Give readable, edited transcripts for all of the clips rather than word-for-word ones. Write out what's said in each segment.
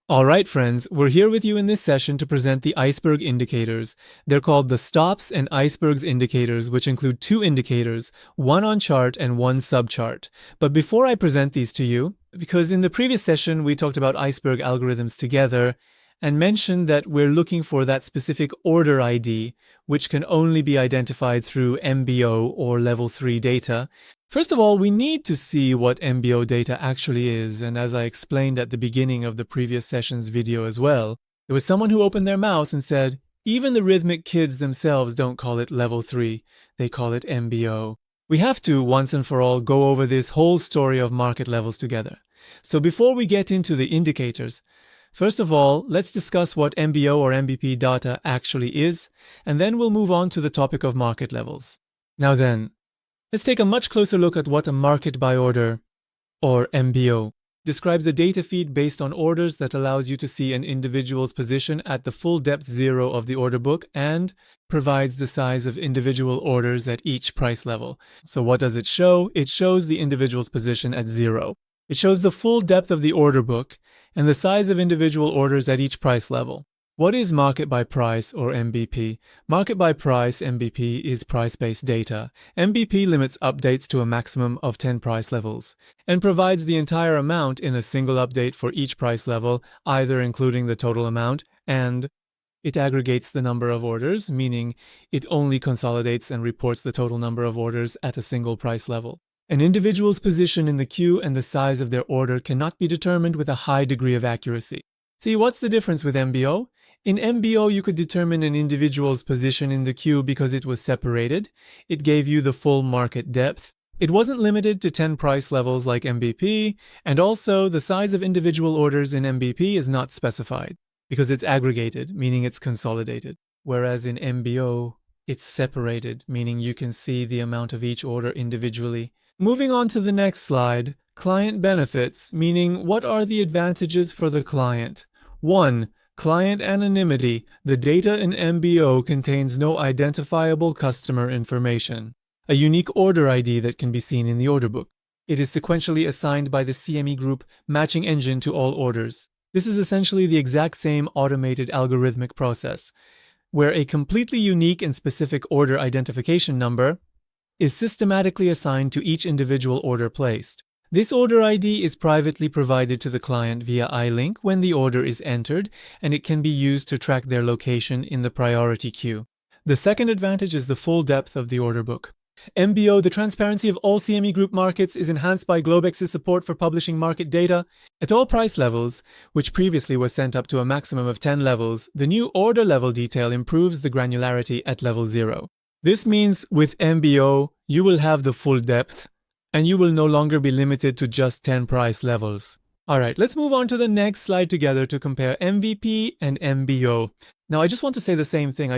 Alright friends, we're here with you in this session to present the iceberg indicators. They're called the Stops and Icebergs indicators, which include two indicators, one on chart and one subchart. But before I present these to you, because in the previous session we talked about iceberg algorithms together and mentioned that we're looking for that specific order ID, which can only be identified through MBO or level 3 data. First of all, we need to see what MBO data actually is, and as I explained at the beginning of the previous session's video as well, there was someone who opened their mouth and said, even the rhythmic kids themselves don't call it level 3, they call it MBO. We have to, once and for all, go over this whole story of market levels together. So before we get into the indicators, first of all, let's discuss what MBO or MBP data actually is, and then we'll move on to the topic of market levels. Now then, let's take a much closer look at what a market by order, or MBO, describes a data feed based on orders that allows you to see an individual's position at the full depth zero of the order book and provides the size of individual orders at each price level. So what does it show? It shows the individual's position at zero. It shows the full depth of the order book and the size of individual orders at each price level. What is market by price or MBP? Market by price, MBP, is price-based data. MBP limits updates to a maximum of 10 price levels and provides the entire amount in a single update for each price level, either including the total amount, and it aggregates the number of orders, meaning it only consolidates and reports the total number of orders at a single price level. An individual's position in the queue and the size of their order cannot be determined with a high degree of accuracy. See, what's the difference with MBO? In MBO, you could determine an individual's position in the queue because it was separated. It gave you the full market depth. It wasn't limited to 10 price levels like MBP, and also the size of individual orders in MBP is not specified because it's aggregated, meaning it's consolidated. Whereas in MBO, it's separated, meaning you can see the amount of each order individually. Moving on to the next slide, client benefits, meaning what are the advantages for the client? 1. Client anonymity. The data in MBO contains no identifiable customer information. A unique order ID that can be seen in the order book. It is sequentially assigned by the CME group matching engine to all orders. This is essentially the exact same automated algorithmic process, where a completely unique and specific order identification number is systematically assigned to each individual order placed. This order ID is privately provided to the client via iLink when the order is entered, and it can be used to track their location in the priority queue. The second advantage is the full depth of the order book. MBO, the transparency of all CME group markets, is enhanced by Globex's support for publishing market data. At all price levels, which previously were sent up to a maximum of 10 levels, the new order level detail improves the granularity at level 0. This means with MBO, you will have the full depth, and you will no longer be limited to just 10 price levels. Alright, let's move on to the next slide together to compare MVP and MBO. Now I just want to say the same thing.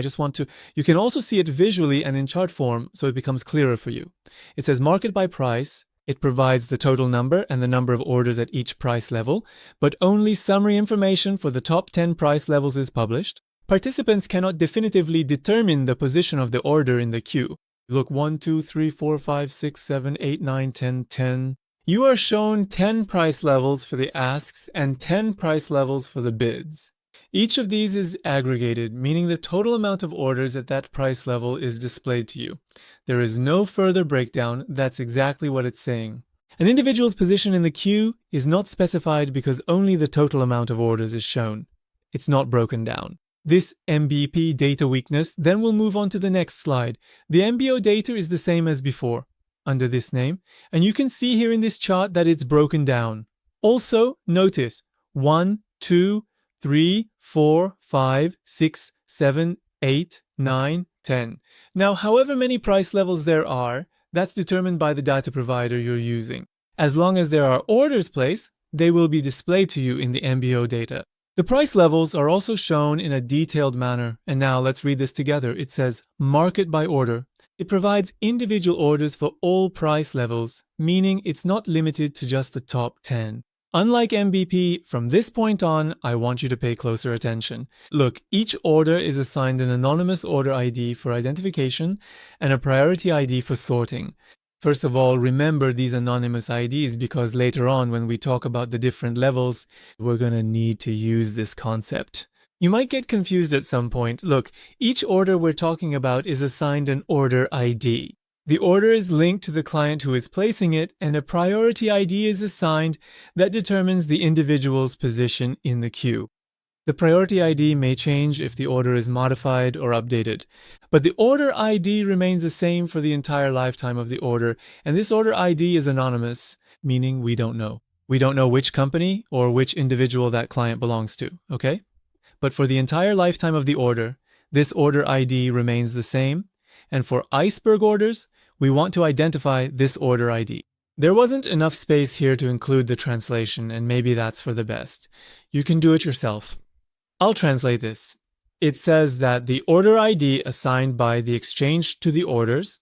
You can also see it visually and in chart form so it becomes clearer for you. It says market by price. It provides the total number and the number of orders at each price level, but only summary information for the top 10 price levels is published. Participants cannot definitively determine the position of the order in the queue. Look, 1, 2, 3, 4, 5, 6, 7, 8, 9, 10, 10. You are shown 10 price levels for the asks and 10 price levels for the bids. Each of these is aggregated, meaning the total amount of orders at that price level is displayed to you. There is no further breakdown. That's exactly what it's saying. An individual's position in the queue is not specified because only the total amount of orders is shown. It's not broken down. This MBP data weakness, then we'll move on to the next slide. The MBO data is the same as before, under this name, and you can see here in this chart that it's broken down. Also, notice 1, 2, 3, 4, 5, 6, 7, 8, 9, 10. Now, however many price levels there are, that's determined by the data provider you're using. As long as there are orders placed, they will be displayed to you in the MBO data. The price levels are also shown in a detailed manner, and now let's read this together. It says market by order. It provides individual orders for all price levels, meaning it's not limited to just the top 10. Unlike MBP, from this point on, I want you to pay closer attention. Look, each order is assigned an anonymous order ID for identification and a priority ID for sorting. First of all, remember these anonymous IDs because later on when we talk about the different levels, we're going to need to use this concept. You might get confused at some point. Look, each order we're talking about is assigned an order ID. The order is linked to the client who is placing it, and a priority ID is assigned that determines the individual's position in the queue. The priority ID may change if the order is modified or updated, but the order ID remains the same for the entire lifetime of the order, and this order ID is anonymous, meaning we don't know. We don't know which company or which individual that client belongs to, okay? But for the entire lifetime of the order, this order ID remains the same, and for Iceberg orders, we want to identify this order ID. There wasn't enough space here to include the translation, and maybe that's for the best. You can do it yourself. I'll translate this. It says that the order ID assigned by the exchange to the orders,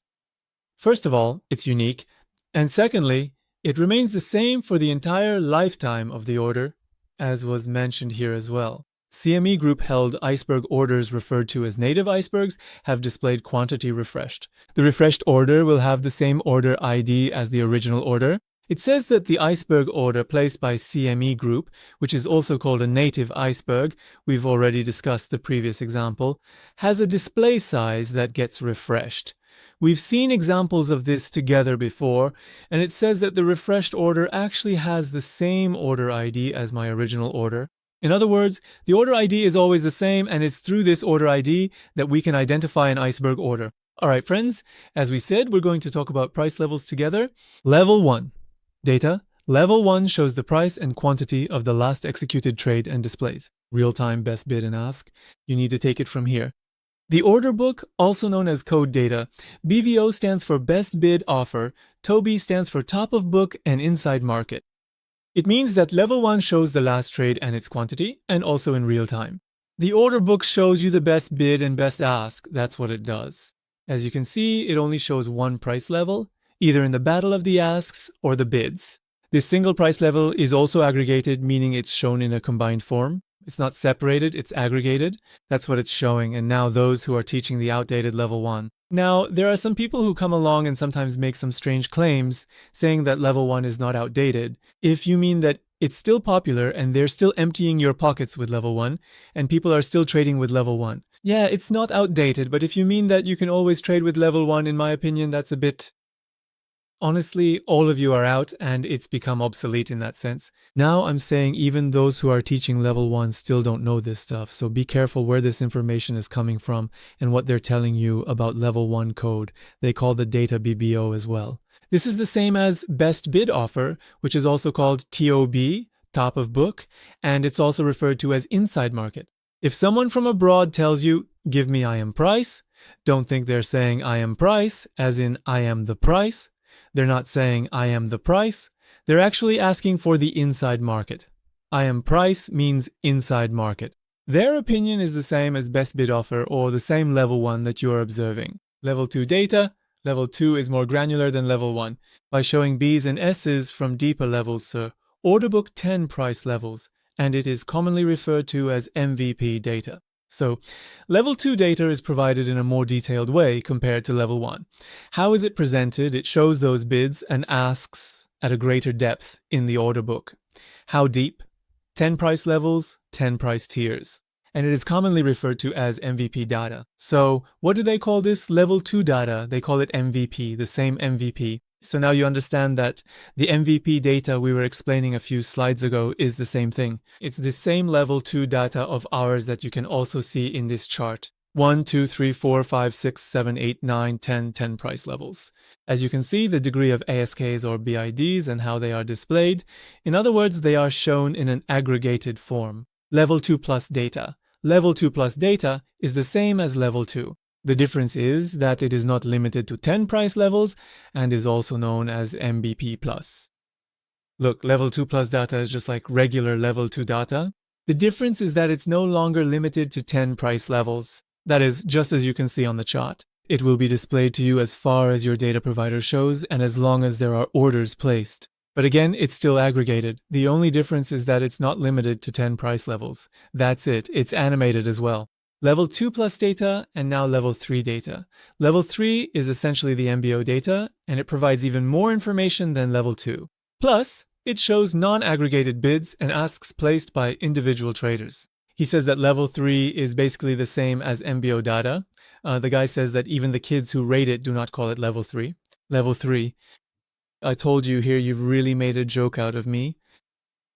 first of all, it's unique, and secondly, it remains the same for the entire lifetime of the order, as was mentioned here as well. CME Group held Iceberg orders referred to as native icebergs have displayed quantity refreshed. The refreshed order will have the same order ID as the original order. It says that the Iceberg order placed by CME Group, which is also called a native iceberg, we've already discussed the previous example, has a display size that gets refreshed. We've seen examples of this together before, and it says that the refreshed order actually has the same order ID as my original order. In other words, the order ID is always the same, and it's through this order ID that we can identify an Iceberg order. All right, friends, as we said, we're going to talk about price levels together. Level 1. Data. Level 1 shows the price and quantity of the last executed trade and displays. Real-time best bid and ask. You need to take it from here. The order book, also known as code data. BVO stands for best bid offer. TOBI stands for top of book and inside market. It means that level 1 shows the last trade and its quantity, and also in real time. The order book shows you the best bid and best ask. That's what it does. As you can see, it only shows one price level, either in the battle of the asks or the bids. This single price level is also aggregated, meaning it's shown in a combined form. It's not separated, it's aggregated. That's what it's showing, and now those who are teaching the outdated level 1. Now, there are some people who come along and sometimes make some strange claims, saying that level 1 is not outdated. If you mean that it's still popular and they're still emptying your pockets with level 1, and people are still trading with level 1. Yeah, it's not outdated, but if you mean that you can always trade with level 1, in my opinion, that's a bit... Honestly, all of you are out and it's become obsolete in that sense. Now I'm saying even those who are teaching level 1 still don't know this stuff, so be careful where this information is coming from and what they're telling you about level 1 code. They call the data BBO as well. This is the same as best bid offer, which is also called TOB, top of book, and it's also referred to as inside market. If someone from abroad tells you, give me I am price, don't think they're saying I am price, as in I am the price. They're not saying I am the price. They're actually asking for the inside market. I am price means inside market. Their opinion is the same as best bid offer or the same level 1 that you are observing. Level 2 data. Level 2 is more granular than level 1 by showing B's and S's from deeper levels, sir. Order book 10 price levels, and it is commonly referred to as MVP data. So, level 2 data is provided in a more detailed way compared to level 1. How is it presented? It shows those bids and asks at a greater depth in the order book. How deep? 10 price levels, 10 price tiers. And it is commonly referred to as MVP data. So, what do they call this? Level 2 data. They call it MVP, the same MVP. So now you understand that the MVP data we were explaining a few slides ago is the same thing. It's the same level 2 data of ours that you can also see in this chart. 1, 2, 3, 4, 5, 6, 7, 8, 9, 10 price levels. As you can see, the degree of ASKs or BIDs and how they are displayed. In other words, they are shown in an aggregated form. Level 2 plus data. Level 2 plus data is the same as level 2. The difference is that it is not limited to 10 price levels and is also known as MVP+. Look, level 2 plus data is just like regular level 2 data. The difference is that it's no longer limited to 10 price levels. That is, just as you can see on the chart. It will be displayed to you as far as your data provider shows and as long as there are orders placed. But again, it's still aggregated. The only difference is that it's not limited to 10 price levels. That's it. It's animated as well. level 2 plus data, and now level 3 data. Level 3 is essentially the MBO data, and it provides even more information than level 2. Plus, it shows non-aggregated bids and asks placed by individual traders. He says that level 3 is basically the same as MBO data. The guy says that even the kids who rate it do not call it level 3. Level 3. I told you here you've really made a joke out of me.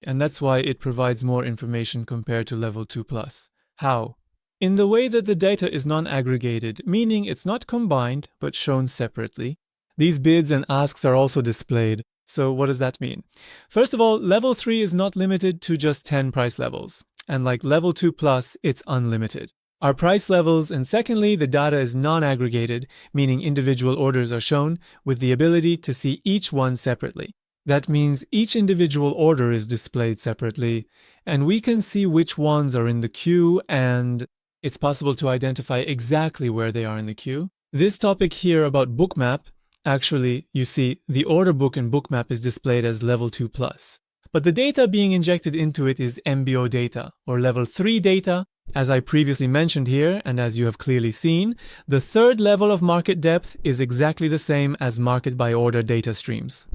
And that's why it provides more information compared to level 2 plus. How? In the way that the data is non-aggregated, meaning it's not combined but shown separately. These bids and asks are also displayed. So what does that mean? First of all, level 3 is not limited to just 10 price levels. And like level 2 plus, it's unlimited. Our price levels, and secondly, the data is non-aggregated, meaning individual orders are shown with the ability to see each one separately. That means each individual order is displayed separately, and we can see which ones are in the queue, and it's possible to identify exactly where they are in the queue. This topic here about Bookmap, actually, you see, the order book in Bookmap is displayed as level 2 plus. But the data being injected into it is MBO data, or level 3 data. As I previously mentioned here, and as you have clearly seen, the third level of market depth is exactly the same as market by order data streams.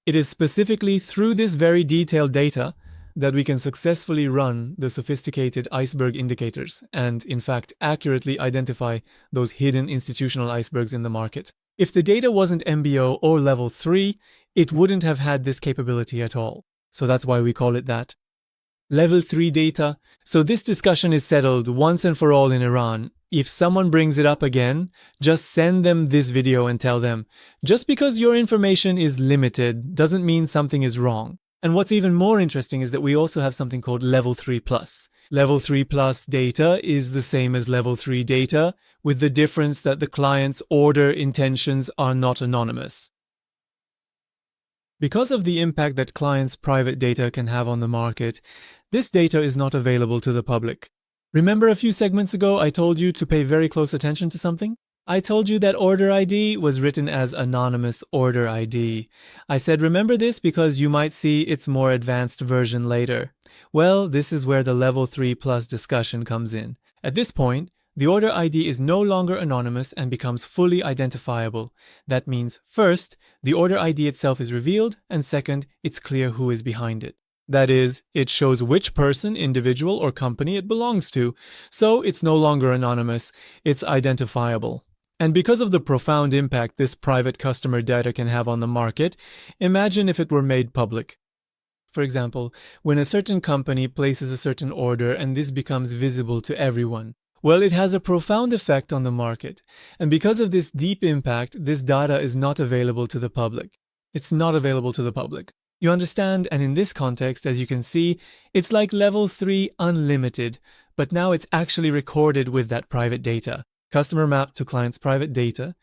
It is specifically through this very detailed data that we can successfully run the sophisticated iceberg indicators and, in fact, accurately identify those hidden institutional icebergs in the market. If the data wasn't MBO or level 3, it wouldn't have had this capability at all. So that's why we call it that. Level 3 data. So this discussion is settled once and for all in Iran. If someone brings it up again, just send them this video and tell them, just because your information is limited doesn't mean something is wrong. And what's even more interesting is that we also have something called level 3 plus. Level 3 plus data is the same as level 3 data, with the difference that the client's order intentions are not anonymous. Because of the impact that clients' private data can have on the market, this data is not available to the public. Remember a few segments ago I told you to pay very close attention to something? I told you that order ID was written as anonymous order ID. I said remember this because you might see its more advanced version later. Well, this is where the level 3 plus discussion comes in. At this point, the order ID is no longer anonymous and becomes fully identifiable. That means, first, the order ID itself is revealed, and second, it's clear who is behind it. That is, it shows which person, individual, or company it belongs to, so it's no longer anonymous, it's identifiable. And because of the profound impact this private customer data can have on the market, imagine if it were made public. For example, when a certain company places a certain order and this becomes visible to everyone, well, it has a profound effect on the market. And because of this deep impact, this data is not available to the public. It's not available to the public. You understand? And in this context, as you can see, it's like level 3 unlimited, but now it's actually recorded with that private data. Customer map to client's private data.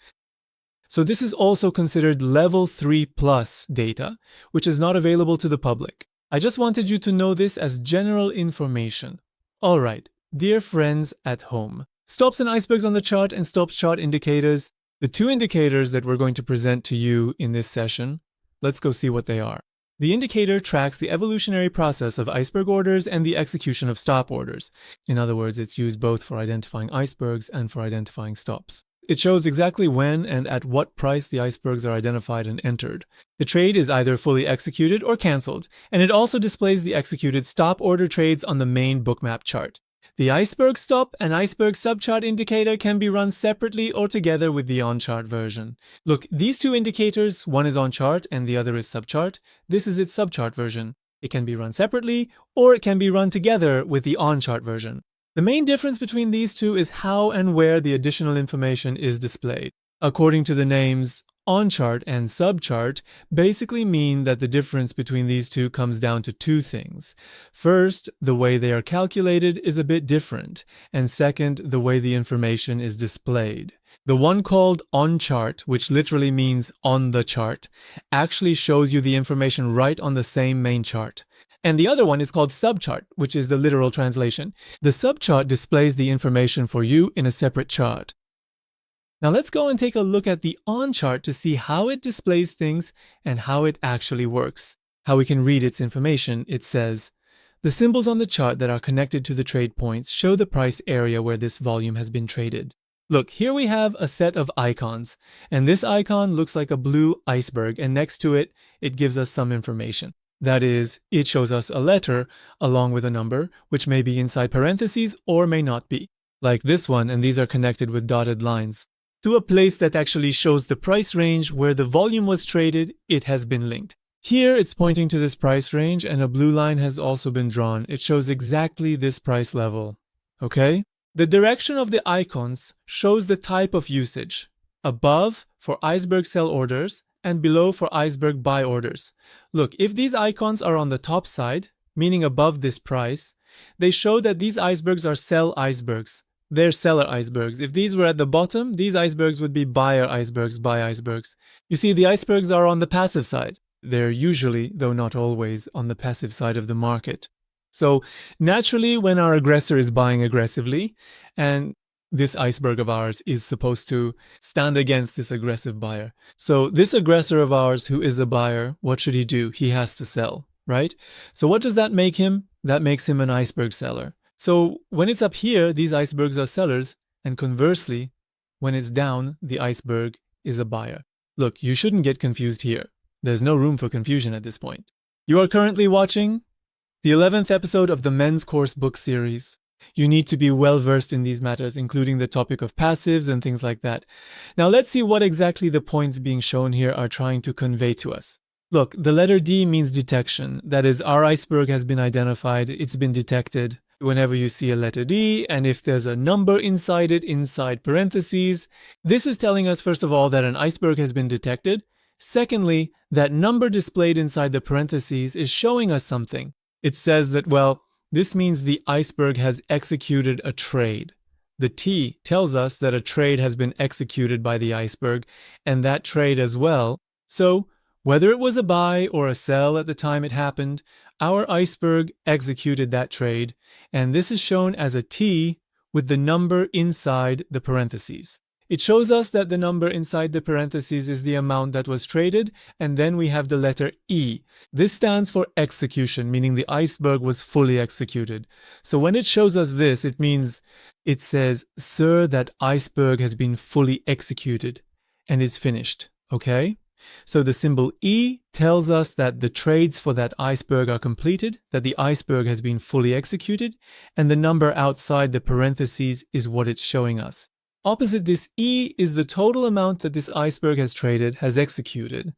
So this is also considered level 3 plus data, which is not available to the public. I just wanted you to know this as general information. All right. Dear friends at home, stops and icebergs on the chart and stops chart indicators, the two indicators that we're going to present to you in this session, let's go see what they are. The indicator tracks the evolutionary process of iceberg orders and the execution of stop orders. In other words, it's used both for identifying icebergs and for identifying stops. It shows exactly when and at what price the icebergs are identified and entered. The trade is either fully executed or cancelled, and it also displays the executed stop order trades on the main Bookmap chart. The iceberg stop and iceberg subchart indicator can be run separately or together with the on-chart version. Look, these two indicators, one is on-chart and the other is subchart. This is its subchart version. It can be run separately or it can be run together with the on-chart version. The main difference between these two is how and where the additional information is displayed. According to the names, on-chart and subchart basically mean that the difference between these two comes down to two things. First, the way they are calculated is a bit different, and second, the way the information is displayed. The one called on-chart, which literally means on the chart, actually shows you the information right on the same main chart. And the other one is called subchart, which is the literal translation. The subchart displays the information for you in a separate chart. Now let's go and take a look at the on chart to see how it displays things and how it actually works. How we can read its information. It says, The symbols on the chart that are connected to the trade points show the price area where this volume has been traded. Look, here we have a set of icons, and this icon looks like a blue iceberg, and next to it, it gives us some information. That is, it shows us a letter along with a number, which may be inside parentheses or may not be. Like this one, and these are connected with dotted lines. To a place that actually shows the price range where the volume was traded, it has been linked. Here it's pointing to this price range, and a blue line has also been drawn. It shows exactly this price level. Okay? The direction of the icons shows the type of usage. Above for iceberg sell orders and below for iceberg buy orders. Look, if these icons are on the top side, meaning above this price, they show that these icebergs are sell icebergs. They're seller icebergs. If these were at the bottom, these icebergs would be buyer icebergs, buy icebergs. You see, the icebergs are on the passive side. They're usually, though not always, on the passive side of the market. So naturally, when our aggressor is buying aggressively, and this iceberg of ours is supposed to stand against this aggressive buyer. So this aggressor of ours who is a buyer, what should he do? He has to sell, right? So what does that make him? That makes him an iceberg seller. So when it's up here, these icebergs are sellers, and conversely, when it's down, the iceberg is a buyer. Look, you shouldn't get confused here. There's no room for confusion at this point. You are currently watching the 11th episode of the Men's Course book series. You need to be well versed in these matters, including the topic of passives and things like that. Now let's see what exactly the points being shown here are trying to convey to us. Look, the letter D means detection. That is, our iceberg has been identified, it's been detected. Whenever you see a letter D, and if there's a number inside it, inside parentheses, this is telling us, first of all, that an iceberg has been detected. Secondly, that number displayed inside the parentheses is showing us something. It says that, well, this means the iceberg has executed a trade. The T tells us that a trade has been executed by the iceberg, and that trade as well. So, whether it was a buy or a sell at the time it happened, our iceberg executed that trade, and this is shown as a T with the number inside the parentheses. It shows us that the number inside the parentheses is the amount that was traded, and then we have the letter E. This stands for execution, meaning the iceberg was fully executed. So when it shows us this, it means it says, "Sir, that iceberg has been fully executed and is finished." Okay? So the symbol E tells us that the trades for that iceberg are completed, that the iceberg has been fully executed, and the number outside the parentheses is what it's showing us. Opposite this E is the total amount that this iceberg has traded, has executed.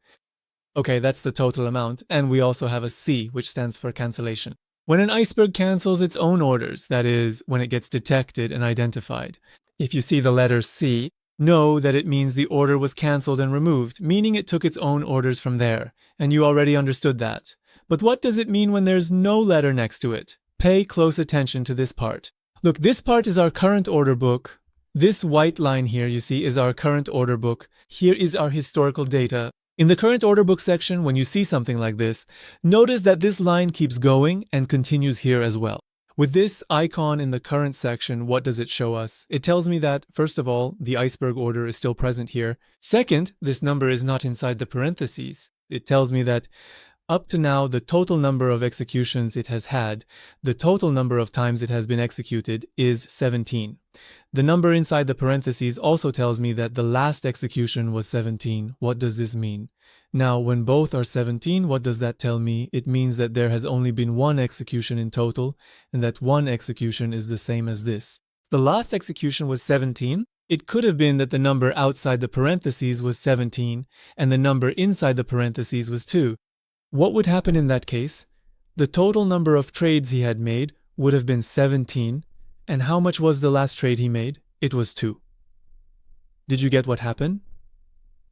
Okay, that's the total amount, and we also have a C, which stands for cancellation. When an iceberg cancels its own orders, that is, when it gets detected and identified, if you see the letter C, know that it means the order was cancelled and removed, meaning it took its own orders from there, and you already understood that. But what does it mean when there's no letter next to it? Pay close attention to this part. Look, this part is our current order book. This white line here, you see, is our current order book. Here is our historical data. In the current order book section, when you see something like this, notice that this line keeps going and continues here as well. With this icon in the current section, what does it show us? It tells me that, first of all, the iceberg order is still present here. Second, this number is not inside the parentheses. It tells me that up to now, the total number of executions it has had, the total number of times it has been executed, is 17. The number inside the parentheses also tells me that the last execution was 17. What does this mean? Now, when both are 17, what does that tell me? It means that there has only been one execution in total, and that one execution is the same as this. The last execution was 17. It could have been that the number outside the parentheses was 17, and the number inside the parentheses was 2. What would happen in that case? The total number of trades he had made would have been 17, and how much was the last trade he made? It was 2. Did you get what happened?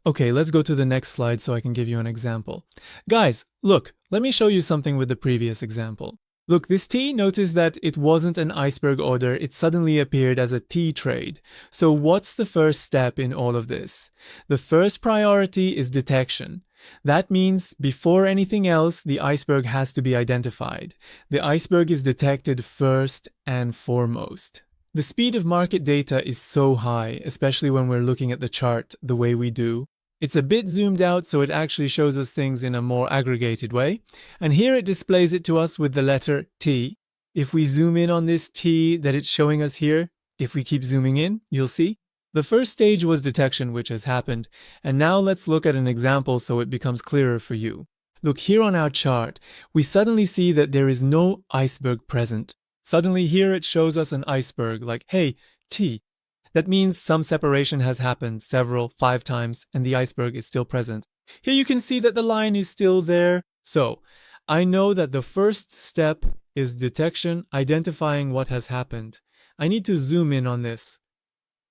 Okay, let's go to the next slide so I can give you an example. Guys, look, let me show you something with the previous example. Look, this T, notice that it wasn't an iceberg order, it suddenly appeared as a T trade. So what's the first step in all of this? The first priority is detection. That means before anything else, the iceberg has to be identified. The iceberg is detected first and foremost. The speed of market data is so high, especially when we're looking at the chart the way we do. It's a bit zoomed out, so it actually shows us things in a more aggregated way. And here it displays it to us with the letter T. If we zoom in on this T that it's showing us here, if we keep zooming in, you'll see. The first stage was detection, which has happened. And now let's look at an example so it becomes clearer for you. Look here on our chart, we suddenly see that there is no iceberg present. Suddenly here it shows us an iceberg, like, hey, T. That means some separation has happened, several, 5 times, and the iceberg is still present. Here you can see that the line is still there. So, I know that the first step is detection, identifying what has happened. I need to zoom in on this.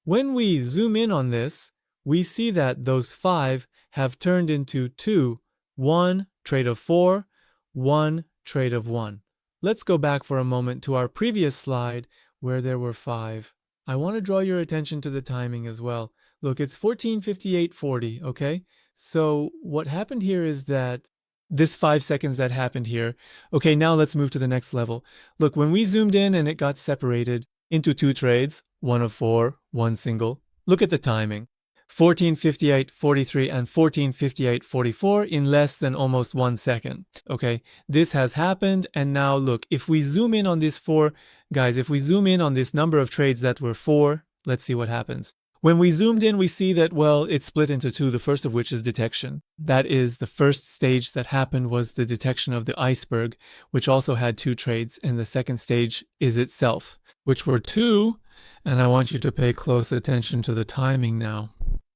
When we zoom in on this, we see that those 5 have turned into 2, 1 trade of 4, 1 trade of 1. Let's go back for a moment to our previous slide where there were 5. I want to draw your attention to the timing as well. Look, it's 14:58:40, okay? So what happened here is that this 5 seconds that happened here. Okay, now let's move to the next level. Look, when we zoomed in and it got separated into 2 trades, 1 of 4, 1 single. Look at the timing. 14:58:43 and 14:58:44 in less than almost 1 second. Okay, this has happened, and now look, if we zoom in on this 4, guys, if we zoom in on this number of trades that were 4, let's see what happens. When we zoomed in, we see that, well, it's split into 2, the first of which is detection. That is, the first stage that happened was the detection of the iceberg, which also had 2 trades, and the second stage is itself, which were 2, and I want you to pay close attention to the timing now.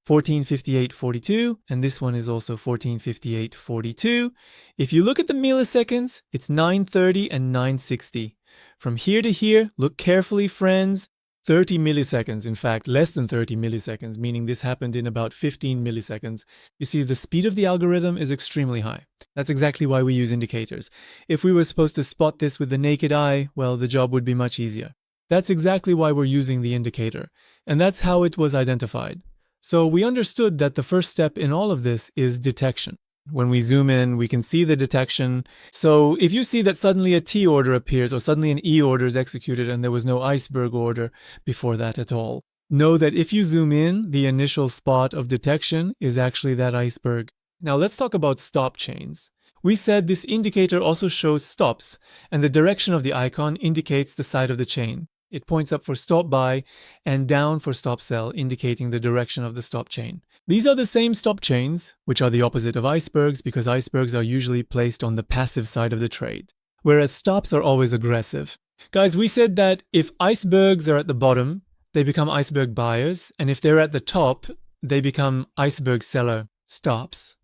14:58:42, and this one is also 14:58:42. If you look at the milliseconds, it's 9:30 and 9:60. From here to here, look carefully, friends, 30 milliseconds, in fact, less than 30 milliseconds, meaning this happened in about 15 milliseconds. You see, the speed of the algorithm is extremely high. That's exactly why we use indicators. If we were supposed to spot this with the naked eye, well, the job would be much easier. That's exactly why we're using the indicator, and that's how it was identified. So we understood that the first step in all of this is detection. When we zoom in, we can see the detection. So if you see that suddenly a T order appears or suddenly an E order is executed and there was no iceberg order before that at all, know that if you zoom in, the initial spot of detection is actually that iceberg. Now let's talk about stop chains. We said this indicator also shows stops, and the direction of the icon indicates the side of the chain. It points up for stop buy and down for stop sell, indicating the direction of the stop chain. These are the same stop chains, which are the opposite of icebergs because icebergs are usually placed on the passive side of the trade, whereas stops are always aggressive. Guys, we said that if icebergs are at the bottom, they become iceberg buyers, and if they're at the top, they become iceberg seller stops.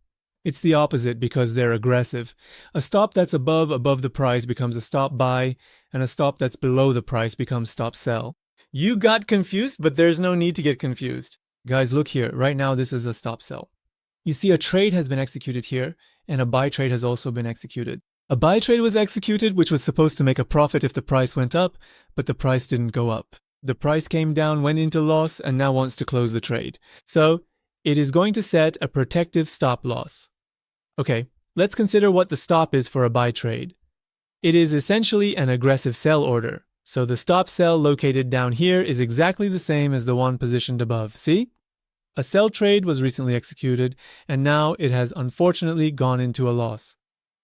It's the opposite because they're aggressive. A stop that's above the price becomes a stop buy, and a stop that's below the price becomes stop sell. You got confused, but there's no need to get confused. Guys, look here. Right now, this is a stop sell. You see a trade has been executed here, and a buy trade has also been executed. A buy trade was executed, which was supposed to make a profit if the price went up, but the price didn't go up. The price came down, went into loss, and now wants to close the trade. So, it is going to set a protective stop loss. Okay, let's consider what the stop is for a buy trade. It is essentially an aggressive sell order. So the stop sell located down here is exactly the same as the one positioned above. See? A sell trade was recently executed, and now it has unfortunately gone into a loss.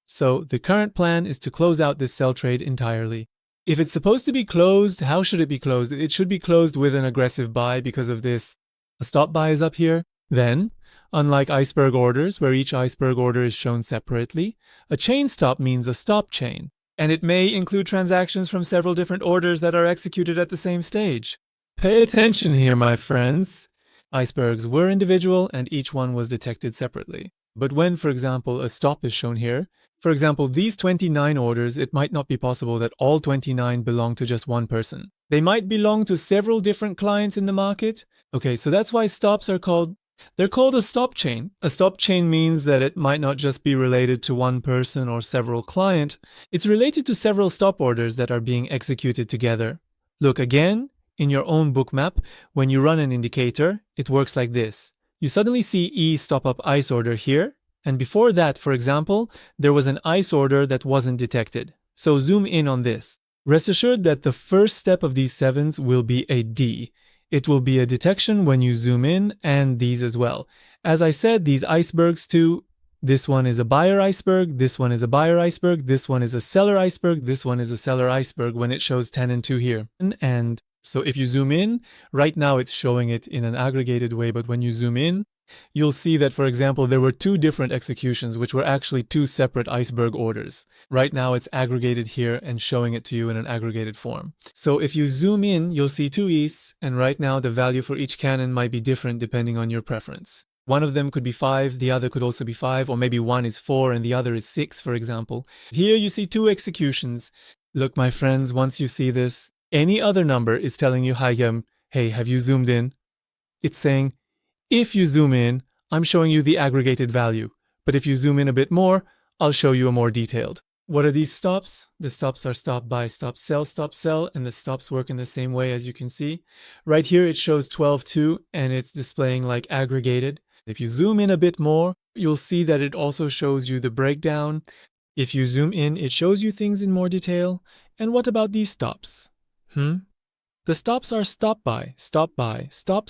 So the current plan is to close out this sell trade entirely. If it's supposed to be closed, how should it be closed? It should be closed with an aggressive buy because of this. A stop buy is up here. Then, unlike iceberg orders, where each iceberg order is shown separately, a chain stop means a stop chain, and it may include transactions from several different orders that are executed at the same stage. Pay attention here, my friends. Icebergs were individual, and each one was detected separately. But when, for example, a stop is shown here, for example, these 29 orders, it might not be possible that all 29 belong to just one person. They might belong to several different clients in the market. Okay, so that's why stops are called They're called a stop chain. A stop chain means that it might not just be related to one person or several clients. It's related to several stop orders that are being executed together. Look again, in your own bookmap, when you run an indicator, it works like this. You suddenly see E stop up ice order here, and before that, for example, there was an ice order that wasn't detected. So zoom in on this. Rest assured that the first step of these sevens will be a D. It will be a detection when you zoom in, and these as well. As I said, these icebergs too, this one is a buyer iceberg, this one is a buyer iceberg, this one is a seller iceberg, this one is a seller iceberg when it shows 10 and 2 here. And so if you zoom in, right now it's showing it in an aggregated way, but when you zoom in, you'll see that, for example, there were 2 different executions, which were actually 2 separate iceberg orders. Right now it's aggregated here and showing it to you in an aggregated form. So if you zoom in, you'll see 2 E's, and right now the value for each cannon might be different depending on your preference. One of them could be 5, the other could also be 5, or maybe one is 4 and the other is 6, for example. Here you see 2 executions. Look, my friends, once you see this, any other number is telling you, hey, have you zoomed in? It's saying, if you zoom in, I'm showing you the aggregated value. But if you zoom in a bit more, I'll show you a more detailed. What are these stops? The stops are stop buy, stop sell, and the stops work in the same way as you can see. Right here it shows 12.2 and it's displaying like aggregated. If you zoom in a bit more, you'll see that it also shows you the breakdown. If you zoom in, it shows you things in more detail. And what about these stops? The stops are stop buy, stop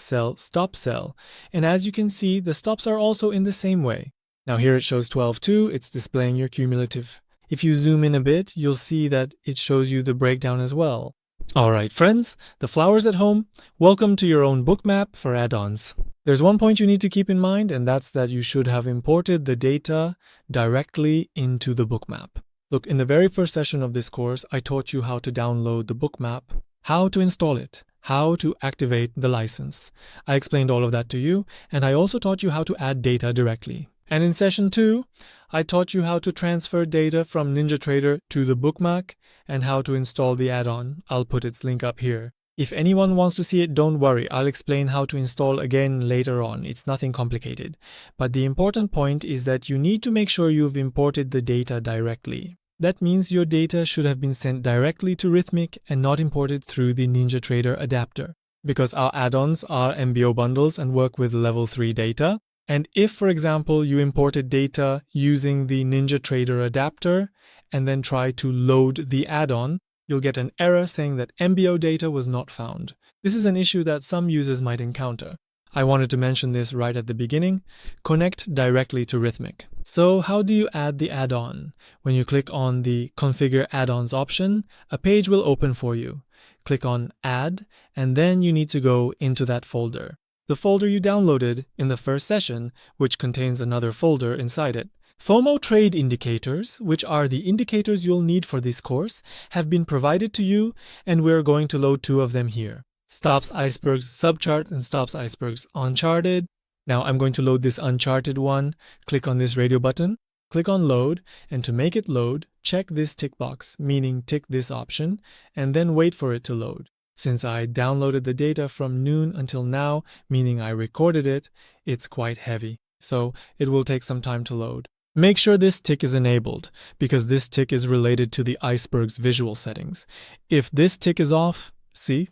sell. And as you can see, the stops are also in the same way. Now here it shows 12.2, it's displaying your cumulative. If you zoom in a bit, you'll see that it shows you the breakdown as well. Alright friends, the flowers at home, welcome to your own bookmap for add-ons. There's one point you need to keep in mind, and that's that you should have imported the data directly into the bookmap. Look, in the very first session of this course, I taught you how to download the bookmap, how to install it, how to activate the license. I explained all of that to you, and I also taught you how to add data directly. And in session 2, I taught you how to transfer data from NinjaTrader to the bookmap and how to install the add-on. I'll put its link up here. If anyone wants to see it, don't worry. I'll explain how to install again later on. It's nothing complicated. But the important point is that you need to make sure you've imported the data directly. That means your data should have been sent directly to Rithmic and not imported through the NinjaTrader adapter. Because our add-ons are MBO bundles and work with level 3 data. And if, for example, you imported data using the NinjaTrader adapter and then try to load the add-on, you'll get an error saying that MBO data was not found. This is an issue that some users might encounter. I wanted to mention this right at the beginning. Connect directly to Rithmic. So how do you add the add-on? When you click on the Configure Add-ons option, a page will open for you. Click on Add, and then you need to go into that folder. The folder you downloaded in the first session, which contains another folder inside it. FOMO trade indicators, which are the indicators you'll need for this course, have been provided to you, and we're going to load 2 of them here. Stops Icebergs subchart and Stops Icebergs uncharted. Now I'm going to load this uncharted one. Click on this radio button, click on load, and to make it load, check this tick box, meaning tick this option, and then wait for it to load. Since I downloaded the data from noon until now, meaning I recorded it, it's quite heavy, so it will take some time to load. Make sure this tick is enabled, because this tick is related to the Iceberg's visual settings. If this tick is off, see?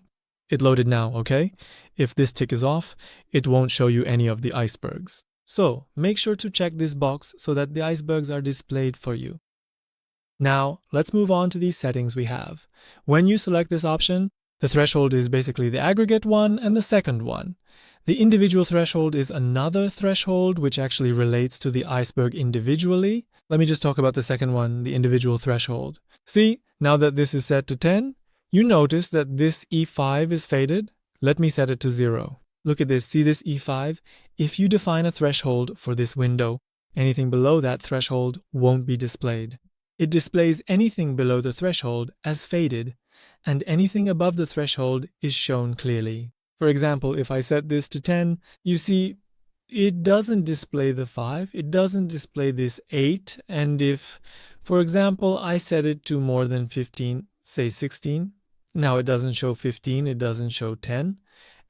It loaded now, okay? If this tick is off, it won't show you any of the icebergs. So, make sure to check this box so that the icebergs are displayed for you. Now, let's move on to these settings we have. When you select this option, the threshold is basically the aggregate one and the second one. The individual threshold is another threshold which actually relates to the iceberg individually. Let me just talk about the second one, the individual threshold. See, now that this is set to 10, you notice that this E5 is faded. Let me set it to 0. Look at this, see this E5? If you define a threshold for this window, anything below that threshold won't be displayed. It displays anything below the threshold as faded, and anything above the threshold is shown clearly. For example, if I set this to 10, you see it doesn't display the 5, it doesn't display this 8, and if, for example, I set it to more than 15, say 16, now it doesn't show 15, it doesn't show 10,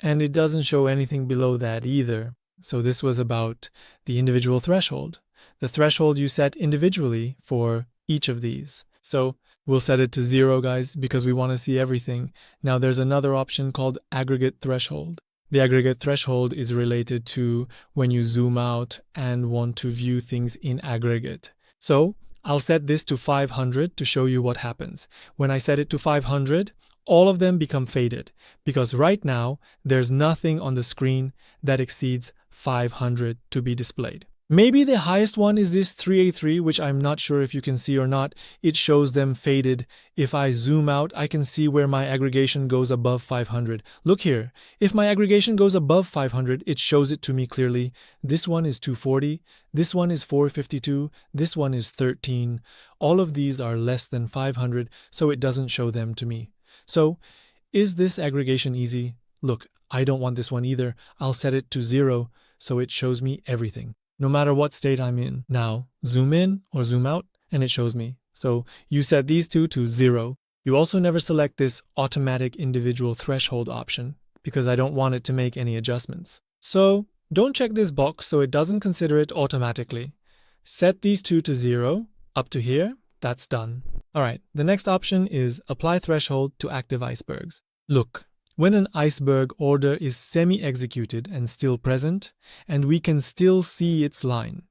and it doesn't show anything below that either. So this was about the individual threshold, the threshold you set individually for each of these. So we'll set it to 0, guys, because we want to see everything. Now there's another option called aggregate threshold. The aggregate threshold is related to when you zoom out and want to view things in aggregate. So I'll set this to 500 to show you what happens. When I set it to 500, all of them become faded because right now there's nothing on the screen that exceeds 500 to be displayed. Maybe the highest one is this 383, which I'm not sure if you can see or not. It shows them faded. If I zoom out, I can see where my aggregation goes above 500. Look here. If my aggregation goes above 500, it shows it to me clearly. This one is 240. This one is 452. This one is 13. All of these are less than 500, so it doesn't show them to me. So, is this aggregation easy? Look, I don't want this one either. I'll set it to 0, so it shows me everything, no matter what state I'm in. Now, zoom in or zoom out, and it shows me. So you set these two to 0. You also never select this automatic individual threshold option because I don't want it to make any adjustments. So don't check this box so it doesn't consider it automatically. Set these two to 0. Up to here, that's done. All right, the next option is apply threshold to active icebergs. Look, when an iceberg order is semi-executed and still present, and we can still see its line.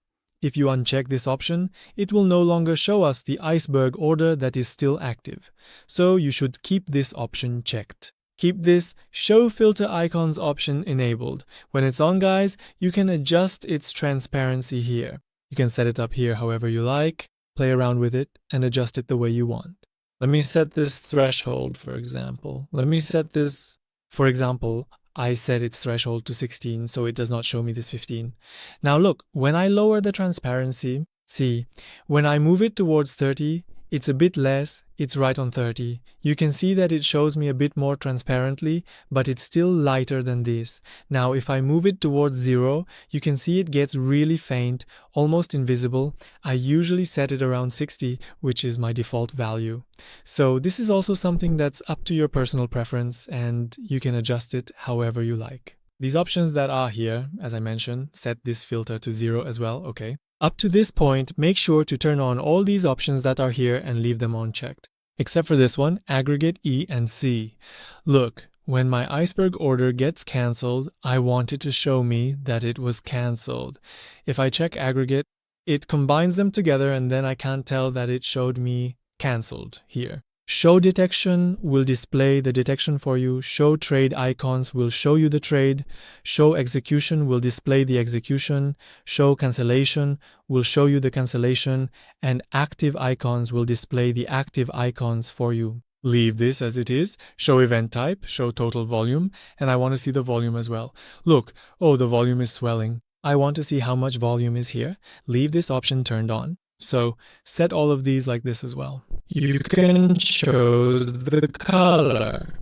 If you uncheck this option, it will no longer show us the iceberg order that is still active. So you should keep this option checked. Keep this Show Filter Icons option enabled. When it's on, guys, you can adjust its transparency here. You can set it up here however you like, play around with it, and adjust it the way you want. Let me set this threshold, for example. For example, I set its threshold to 16, so it does not show me this 15. Now look, when I lower the transparency, see, when I move it towards 30, it's a bit less, it's right on 30. You can see that it shows me a bit more transparently, but it's still lighter than this. Now if I move it towards 0, you can see it gets really faint, almost invisible. I usually set it around 60, which is my default value. So this is also something that's up to your personal preference, and you can adjust it however you like. These options that are here, as I mentioned, set this filter to 0 as well, okay? Up to this point, make sure to turn on all these options that are here and leave them unchecked. Except for this one, Aggregate E and C. Look, when my iceberg order gets cancelled, I want it to show me that it was cancelled. If I check Aggregate, it combines them together and then I can't tell that it showed me cancelled here. Show detection will display the detection for you. Show trade icons will show you the trade. Show execution will display the execution. Show cancellation will show you the cancellation. And active icons will display the active icons for you. Leave this as it is. Show event type, show total volume, and I want to see the volume as well. Look, oh, the volume is swelling. I want to see how much volume is here. Leave this option turned on. So set all of these like this as well. You can choose the color.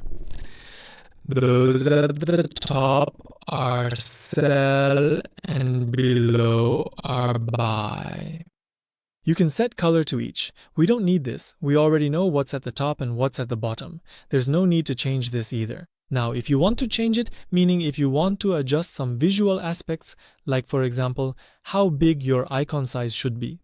Those at the top are sell and below are buy. You can set color to each. We don't need this. We already know what's at the top and what's at the bottom. There's no need to change this either. Now, if you want to change it, meaning if you want to adjust some visual aspects, like for example, how big your icon size should be.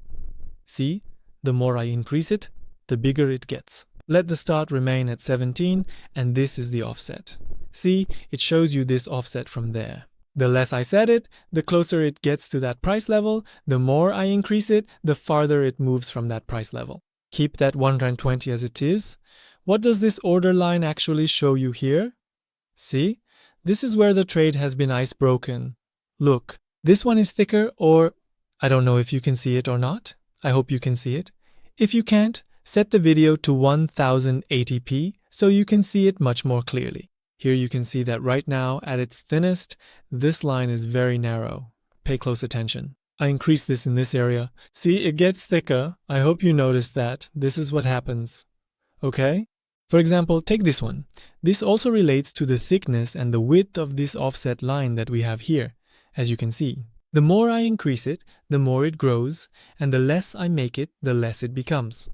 See, the more I increase it, the bigger it gets. Let the start remain at 17, and this is the offset. See, it shows you this offset from there. The less I set it, the closer it gets to that price level. The more I increase it, the farther it moves from that price level. Keep that 120 as it is. What does this order line actually show you here? See, this is where the trade has been ice broken. Look, this one is thicker, or I don't know if you can see it or not. I hope you can see it. If you can't, set the video to 1080p so you can see it much more clearly. Here you can see that right now, at its thinnest, this line is very narrow. Pay close attention. I increase this in this area. See, it gets thicker. I hope you noticed that. This is what happens. Okay? For example, take this one. This also relates to the thickness and the width of this offset line that we have here, as you can see. The more I increase it, the more it grows, and the less I make it, the less it becomes.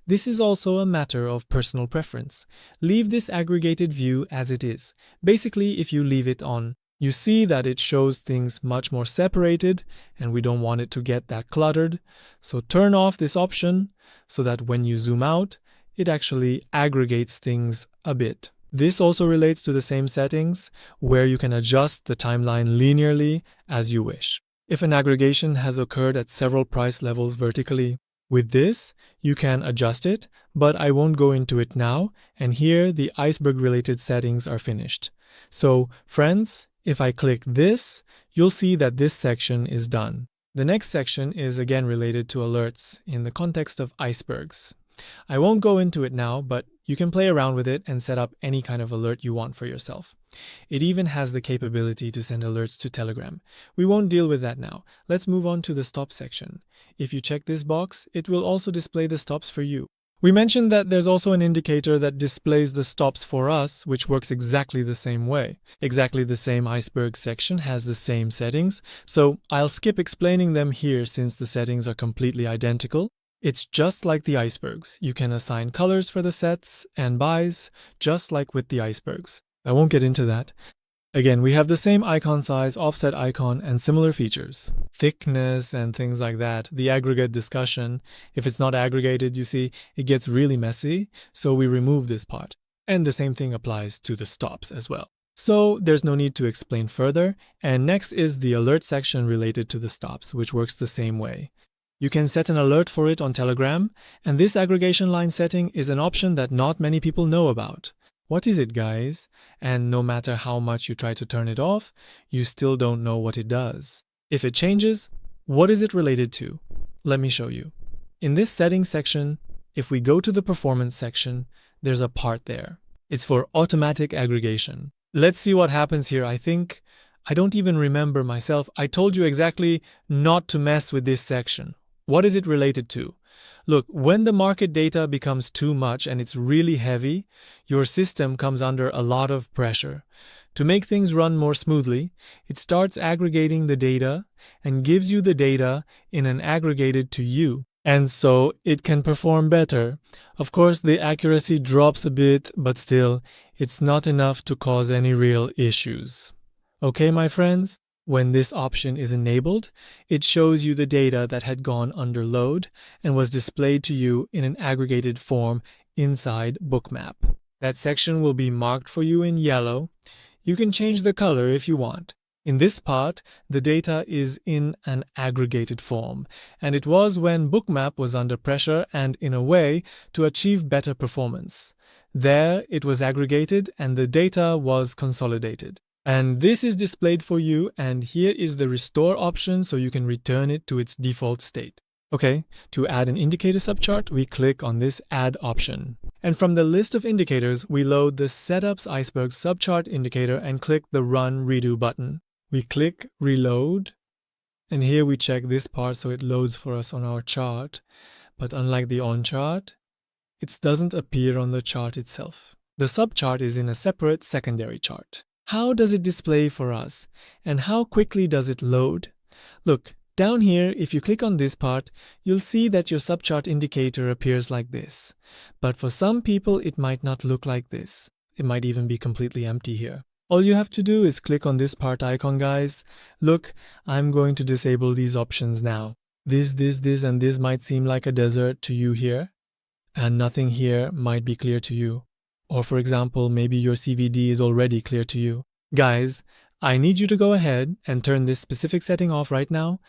This is also a matter of personal preference. Leave this aggregated view as it is. Basically, if you leave it on, you see that it shows things much more separated, and we don't want it to get that cluttered. So turn off this option so that when you zoom out, it actually aggregates things a bit. This also relates to the same settings, where you can adjust the timeline linearly as you wish. If an aggregation has occurred at several price levels vertically, With this, you can adjust it, but I won't go into it now, and here the iceberg-related settings are finished. So, friends, if I click this, you'll see that this section is done. The next section is again related to alerts in the context of icebergs. I won't go into it now, but you can play around with it and set up any kind of alert you want for yourself. It even has the capability to send alerts to Telegram. We won't deal with that now. Let's move on to the stop section. If you check this box, it will also display the stops for you. We mentioned that there's also an indicator that displays the stops for us, which works exactly the same way. Exactly the same iceberg section has the same settings, so I'll skip explaining them here since the settings are completely identical. It's just like the icebergs. You can assign colors for the sets and buys, just like with the icebergs. I won't get into that. Again, we have the same icon size, offset icon, and similar features. Thickness and things like that. The aggregate discussion. If it's not aggregated, you see, it gets really messy, so we remove this part. And the same thing applies to the stops as well. So there's no need to explain further. And next is the alert section related to the stops, which works the same way. You can set an alert for it on Telegram, and this aggregation line setting is an option that not many people know about. What is it, guys? And no matter how much you try to turn it off, you still don't know what it does. If it changes, what is it related to? Let me show you. In this settings section, if we go to the performance section, there's a part there. It's for automatic aggregation. Let's see what happens here. I don't even remember myself. I told you exactly not to mess with this section. What is it related to? Look, when the market data becomes too much and it's really heavy, your system comes under a lot of pressure. To make things run more smoothly, it starts aggregating the data and gives you the data in an aggregated to you. And so it can perform better. Of course, the accuracy drops a bit, but still, it's not enough to cause any real issues. Okay, my friends? When this option is enabled, it shows you the data that had gone under load and was displayed to you in an aggregated form inside Bookmap. That section will be marked for you in yellow. You can change the color if you want. In this part, the data is in an aggregated form, and it was when Bookmap was under pressure and in a way to achieve better performance. There, it was aggregated and the data was consolidated. And this is displayed for you, and here is the restore option so you can return it to its default state. Okay, to add an indicator subchart, we click on this add option. And from the list of indicators, we load the Stops Icebergs subchart indicator and click the Run Redo button. We click Reload, and here we check this part so it loads for us on our chart. But unlike the on chart, it doesn't appear on the chart itself. The subchart is in a separate secondary chart. How does it display for us? And how quickly does it load? Look, down here, if you click on this part, you'll see that your subchart indicator appears like this. But for some people, it might not look like this. It might even be completely empty here. All you have to do is click on this part icon, guys. Look, I'm going to disable these options now. This, and this might seem like a desert to you here, and nothing here might be clear to you. Or for example, maybe your CVD is already clear to you. Guys, I need you to go ahead and turn this specific setting off right now,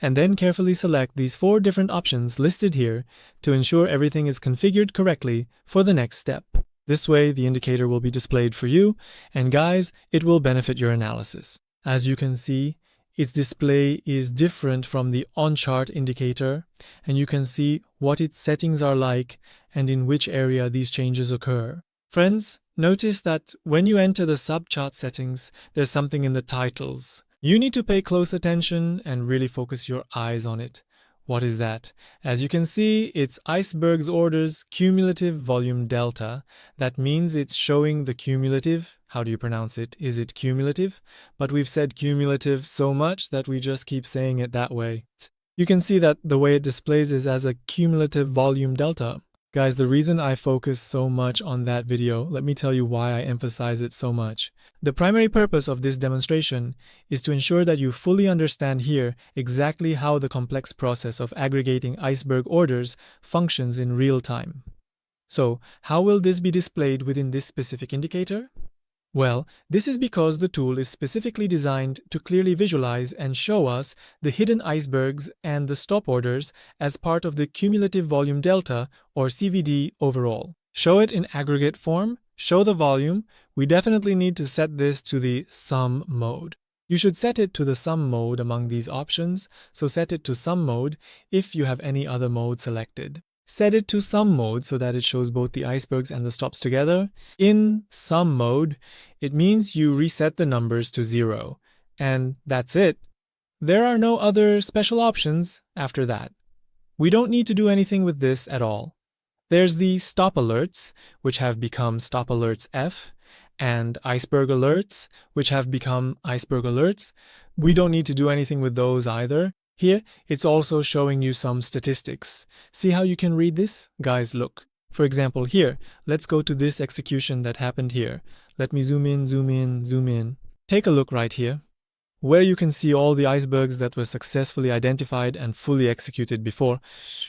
and then carefully select these 4 different options listed here to ensure everything is configured correctly for the next step. This way, the indicator will be displayed for you, and guys, it will benefit your analysis. As you can see, its display is different from the on-chart indicator, and you can see what its settings are like and in which area these changes occur. Friends, notice that when you enter the subchart settings, there's something in the titles. You need to pay close attention and really focus your eyes on it. What is that? As you can see, it's Iceberg's orders cumulative volume delta. That means it's showing the cumulative. How do you pronounce it? Is it cumulative? But we've said cumulative so much that we just keep saying it that way. You can see that the way it displays is as a cumulative volume delta. Guys, the reason I focus so much on that video, let me tell you why I emphasize it so much. The primary purpose of this demonstration is to ensure that you fully understand here exactly how the complex process of aggregating iceberg orders functions in real time. So, how will this be displayed within this specific indicator? Well, this is because the tool is specifically designed to clearly visualize and show us the hidden icebergs and the stop orders as part of the cumulative volume delta, or CVD, overall. Show it in aggregate form, show the volume. We definitely need to set this to the sum mode. You should set it to the sum mode among these options, so set it to sum mode if you have any other mode selected. Set it to sum mode so that it shows both the icebergs and the stops together. In sum mode, it means you reset the numbers to 0. And that's it. There are no other special options after that. We don't need to do anything with this at all. There's the stop alerts, which have become stop alerts F, and iceberg alerts, which have become iceberg alerts. We don't need to do anything with those either. Here, it's also showing you some statistics. See how you can read this? Guys, look. For example, here, let's go to this execution that happened here. Let me zoom in, zoom in, zoom in. Take a look right here, where you can see all the icebergs that were successfully identified and fully executed before,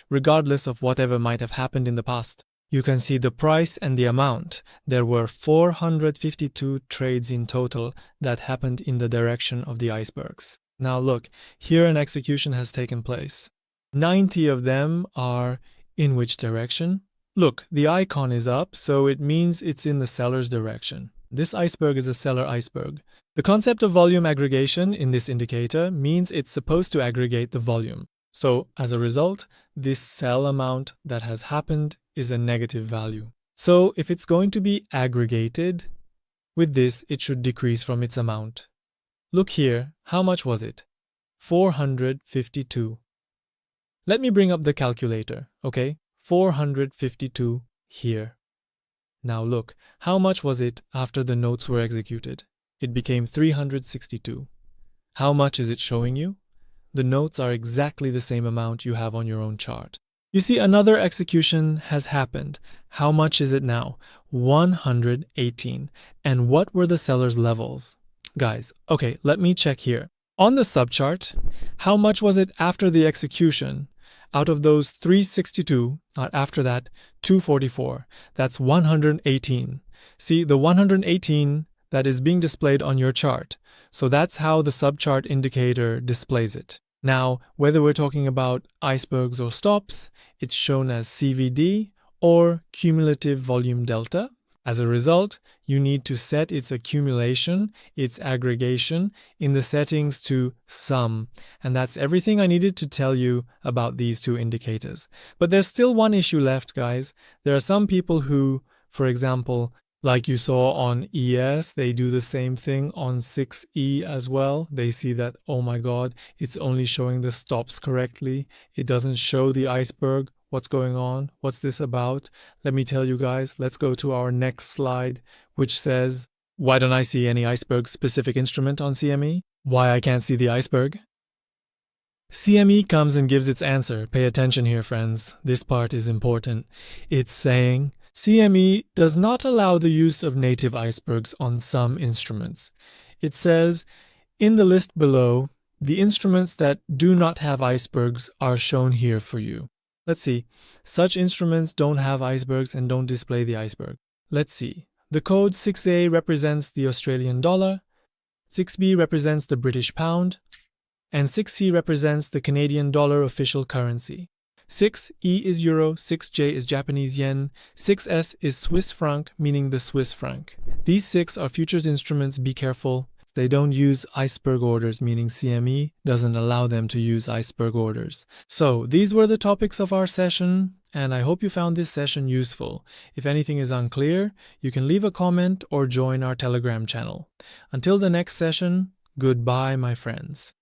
regardless of whatever might have happened in the past. You can see the price and the amount. There were 452 trades in total that happened in the direction of the icebergs. Now look, here an execution has taken place. 90 of them are in which direction? Look, the icon is up, so it means it's in the seller's direction. This iceberg is a seller iceberg. The concept of volume aggregation in this indicator means it's supposed to aggregate the volume. So as a result, this sell amount that has happened is a negative value. So if it's going to be aggregated, with this it should decrease from its amount. Look here, how much was it? 452. Let me bring up the calculator, okay? 452 here. Now look, how much was it after the notes were executed? It became 362. How much is it showing you? The notes are exactly the same amount you have on your own chart. You see, another execution has happened. How much is it now? 118. And what were the seller's levels? Guys, okay, let me check here. On the subchart, how much was it after the execution? Out of those 362, after that, 244. That's 118. See, the 118 that is being displayed on your chart. So that's how the subchart indicator displays it. Now, whether we're talking about icebergs or stops, it's shown as CVD or cumulative volume delta. As a result, you need to set its accumulation, its aggregation, in the settings to sum. And that's everything I needed to tell you about these two indicators. But there's still one issue left, guys. There are some people who, for example, like you saw on ES, they do the same thing on 6E as well. They see that, oh my God, it's only showing the stops correctly. It doesn't show the iceberg. What's going on? What's this about? Let me tell you guys. Let's go to our next slide, which says, why don't I see any iceberg specific instrument on CME? Why I can't see the iceberg? CME comes and gives its answer. Pay attention here, friends. This part is important. It's saying, CME does not allow the use of native icebergs on some instruments. It says, in the list below, the instruments that do not have icebergs are shown here for you. Let's see. Such instruments don't have icebergs and don't display the iceberg. Let's see. The code 6A represents the Australian dollar, 6B represents the British pound, and 6C represents the Canadian dollar official currency. 6E is euro, 6J is Japanese yen, 6S is Swiss franc, meaning the Swiss franc. These 6 are futures instruments. Be careful. They don't use iceberg orders, meaning CME doesn't allow them to use iceberg orders. So these were the topics of our session, and I hope you found this session useful. If anything is unclear, you can leave a comment or join our Telegram channel. Until the next session, goodbye, my friends.